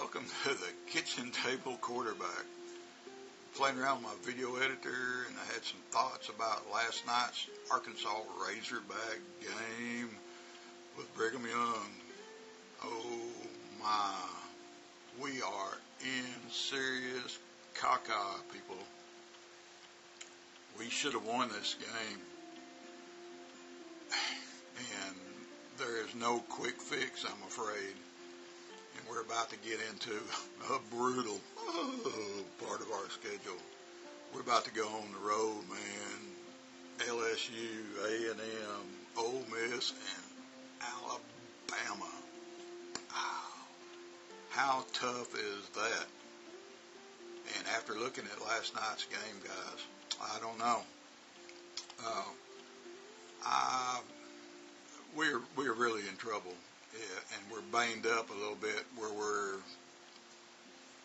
Welcome to the kitchen table quarterback. Playing around with my video editor, and I had some thoughts about last night's Arkansas Razorback game with Brigham Young. Oh my, we are in serious caca, people. We should have won this game, and there is no quick fix, I'm afraid. And we're about to get into a brutal part of our schedule. We're about to go on the road, man. LSU, A&M, Ole Miss, and Alabama. Wow. How tough is that? And after looking at last night's game, guys, I don't know. We're really in trouble. Yeah, and we're banged up a little bit where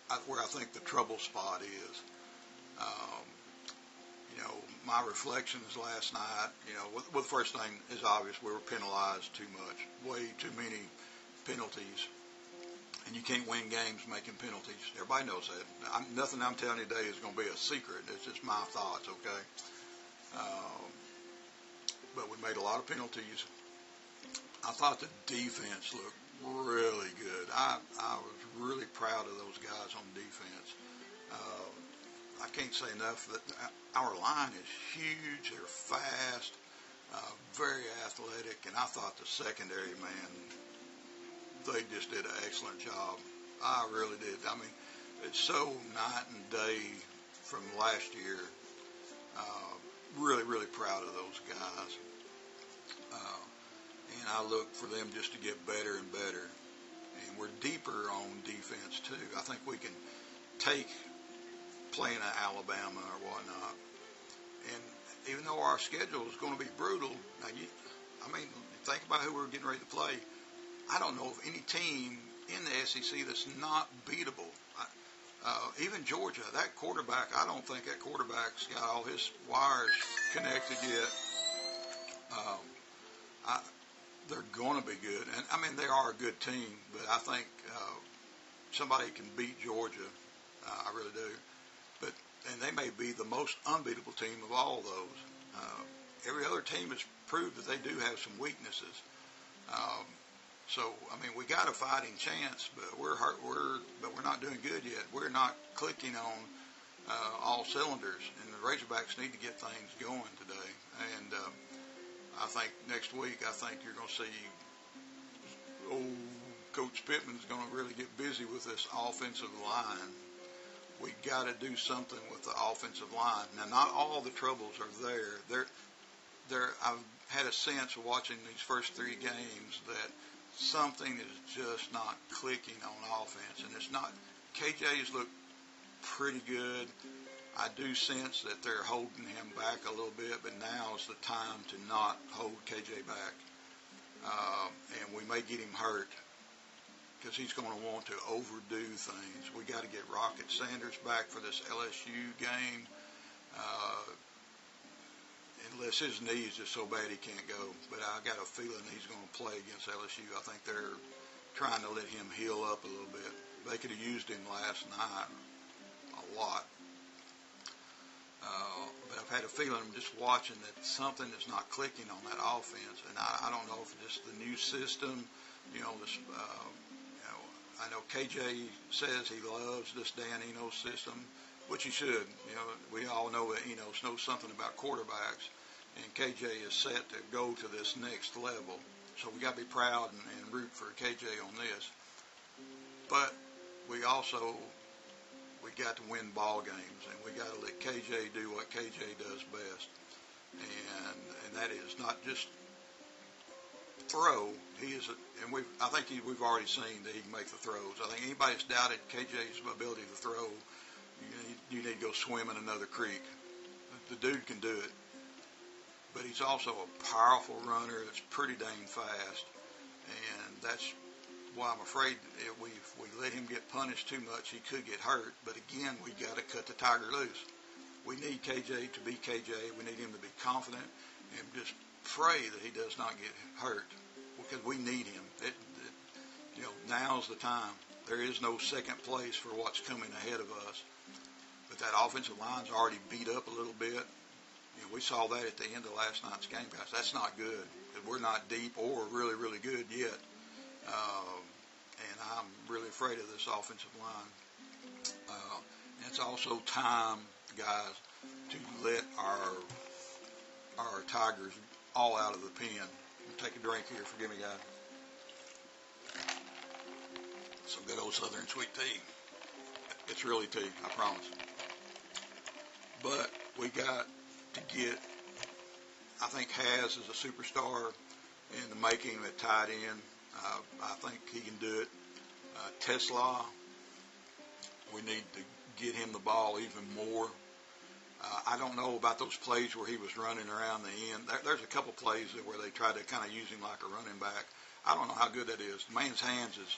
I think the trouble spot is. My reflections last night, well, the first thing is obvious. We were penalized too much, way too many penalties. And you can't win games making penalties. Everybody knows that. Nothing I'm telling you today is going to be a secret. It's just my thoughts, okay? But we made a lot of penalties. I thought the defense looked really good. I was really proud of those guys on defense. I can't say enough that our line is huge. They're fast, very athletic, and I thought the secondary, man, they just did an excellent job. I really did. I mean, it's so night and day from last year. Really, really proud of those guys. And I look for them just to get better and better. And we're deeper on defense, too. I think we can take playing at Alabama or whatnot. And even though our schedule is going to be brutal, think about who we're getting ready to play. I don't know of any team in the SEC that's not beatable. Even Georgia, that quarterback, I don't think that quarterback's got all his wires connected yet. They're going to be good. And, they are a good team, but I think somebody can beat Georgia. I really do. And they may be the most unbeatable team of all those. Every other team has proved that they do have some weaknesses. We got a fighting chance, but we're not doing good yet. We're not clicking on all cylinders, and the Razorbacks need to get things going today. And I think next week, you're going to see old Coach Pittman's going to really get busy with this offensive line. We got to do something with the offensive line. Now, not all the troubles are there. I've had a sense of watching these first three games that something is just not clicking on offense, and it's not. KJ's looked pretty good. I do sense that they're holding him back a little bit, but now is the time to not hold KJ back. And we may get him hurt because he's going to want to overdo things. We got to get Rocket Sanders back for this LSU game. Unless his knee's just so bad he can't go. But I got a feeling he's going to play against LSU. I think they're trying to let him heal up a little bit. They could have used him last night a lot. But I've had a feeling just watching that something is not clicking on that offense. And I don't know if it's just the new system, I know KJ says he loves this Dan Enos system, which he should. We all know that Enos knows something about quarterbacks, and KJ is set to go to this next level. So we got to be proud and root for KJ on this. But we got to win ball games, and we got to let KJ do what KJ does best, and that is not just throw. I think we've already seen that he can make the throws. I think anybody that's doubted KJ's ability to throw, you need to go swim in another creek. The dude can do it, but he's also a powerful runner that's pretty dang fast, and that's why I'm afraid if we let him get punished too much, he could get hurt. But again, we got to cut the tiger loose. We need KJ to be KJ. We need him to be confident and just pray that he does not get hurt because we need him. Now's the time. there is no second place for what's coming ahead of us. But that offensive line's already beat up a little bit. You know, we saw that at the end of last night's game, guys. That's not good. We're not deep or really, really good yet. And I'm really afraid of this offensive line. And it's also time, guys, to let our Tigers all out of the pen. I'll take a drink here. Forgive me, guys. Some good old Southern sweet tea. It's really tea, I promise. But we got to get, I think Has is a superstar in the making at tight end. I think he can do it. Tesla, we need to get him the ball even more. I don't know about those plays where he was running around the end. There's a couple plays where they tried to kind of use him like a running back. I don't know how good that is. The man's hands is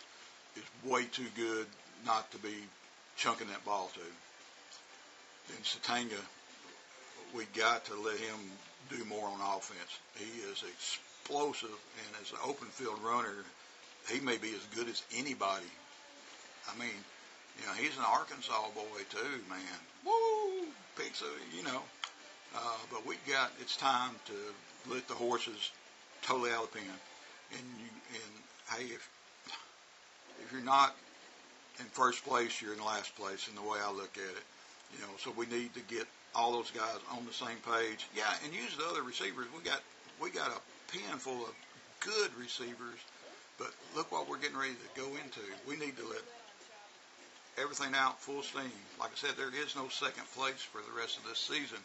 way too good not to be chunking that ball to. Then Satanga, we got to let him do more on offense. He is explosive, and as an open field runner, he may be as good as anybody. I mean, you know, he's an Arkansas boy too, man. Woo! Pizza, you know. But it's time to let the horses totally out of the pen. And hey, if you're not in first place, you're in last place in the way I look at it. You know, so we need to get all those guys on the same page. Yeah, and use the other receivers. We got a pen full of good receivers, but look what we're getting ready to go into. We need to let everything out full steam. Like I said, there is no second place for the rest of this season.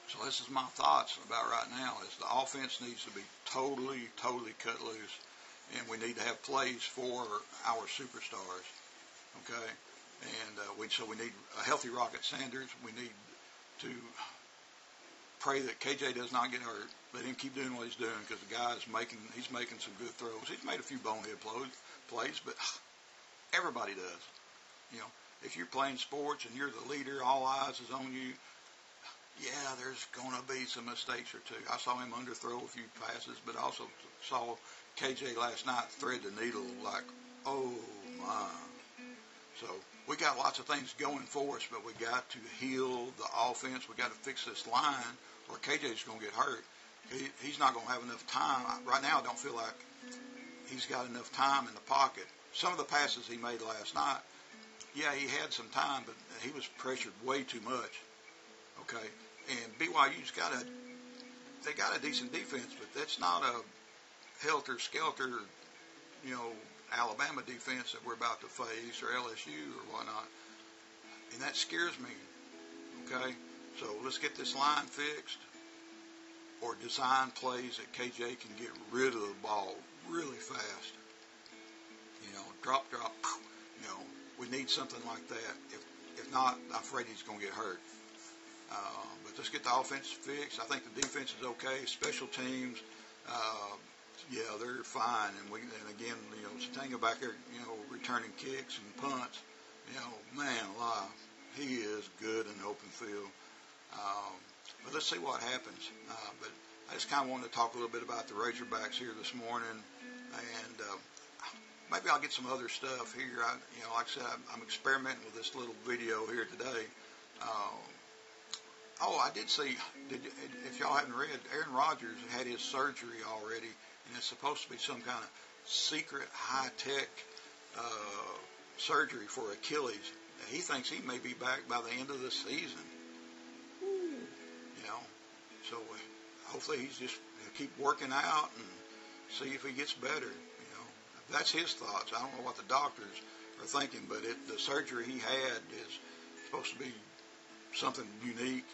So this is my thoughts about right now is the offense needs to be totally cut loose, and we need to have plays for our superstars. Okay, and so we need a healthy Rocket Sanders. We need to pray that KJ does not get hurt. Let him keep doing what he's doing because the guy is making some good throws. He's made a few bonehead plays, but everybody does. You know, if you're playing sports and you're the leader, all eyes is on you. Yeah, there's going to be some mistakes or two. I saw him underthrow a few passes, but I also saw KJ last night thread the needle like, oh my. So we got lots of things going for us, but we got to heal the offense. We got to fix this line, or KJ's going to get hurt. He's not going to have enough time. Right now, I don't feel like he's got enough time in the pocket. Some of the passes he made last night, yeah, he had some time, but he was pressured way too much. Okay, and BYU's got a decent defense, but that's not a helter-skelter, you know, Alabama defense that we're about to face, or LSU or whatnot, and that scares me. Okay, so let's get this line fixed, or design plays that KJ can get rid of the ball really fast. You know, drop. You know, we need something like that. If not, I'm afraid he's going to get hurt. But let's get the offense fixed. I think the defense is okay. Special teams, yeah, they're fine. And again, you know, Satanga back there, you know, returning kicks and punts. You know, man alive, he is good in the open field. But let's see what happens. But I just kind of wanted to talk a little bit about the Razorbacks here this morning, and maybe I'll get some other stuff here. You know, like I said, I'm experimenting with this little video here today. I did see, if y'all haven't read, Aaron Rodgers had his surgery already, and it's supposed to be some kind of secret, high-tech surgery for Achilles. He thinks he may be back by the end of the season. You know, so hopefully he'll keep working out and see if he gets better. You know, that's his thoughts. I don't know what the doctors are thinking, but the surgery he had is supposed to be something unique,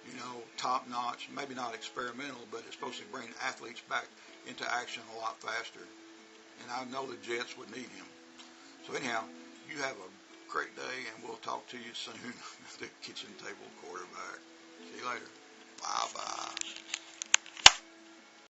you know, top-notch, maybe not experimental, but it's supposed to bring athletes back into action a lot faster. And I know the Jets would need him. So anyhow, you have a great day, and we'll talk to you soon. The kitchen table quarterback. See you later.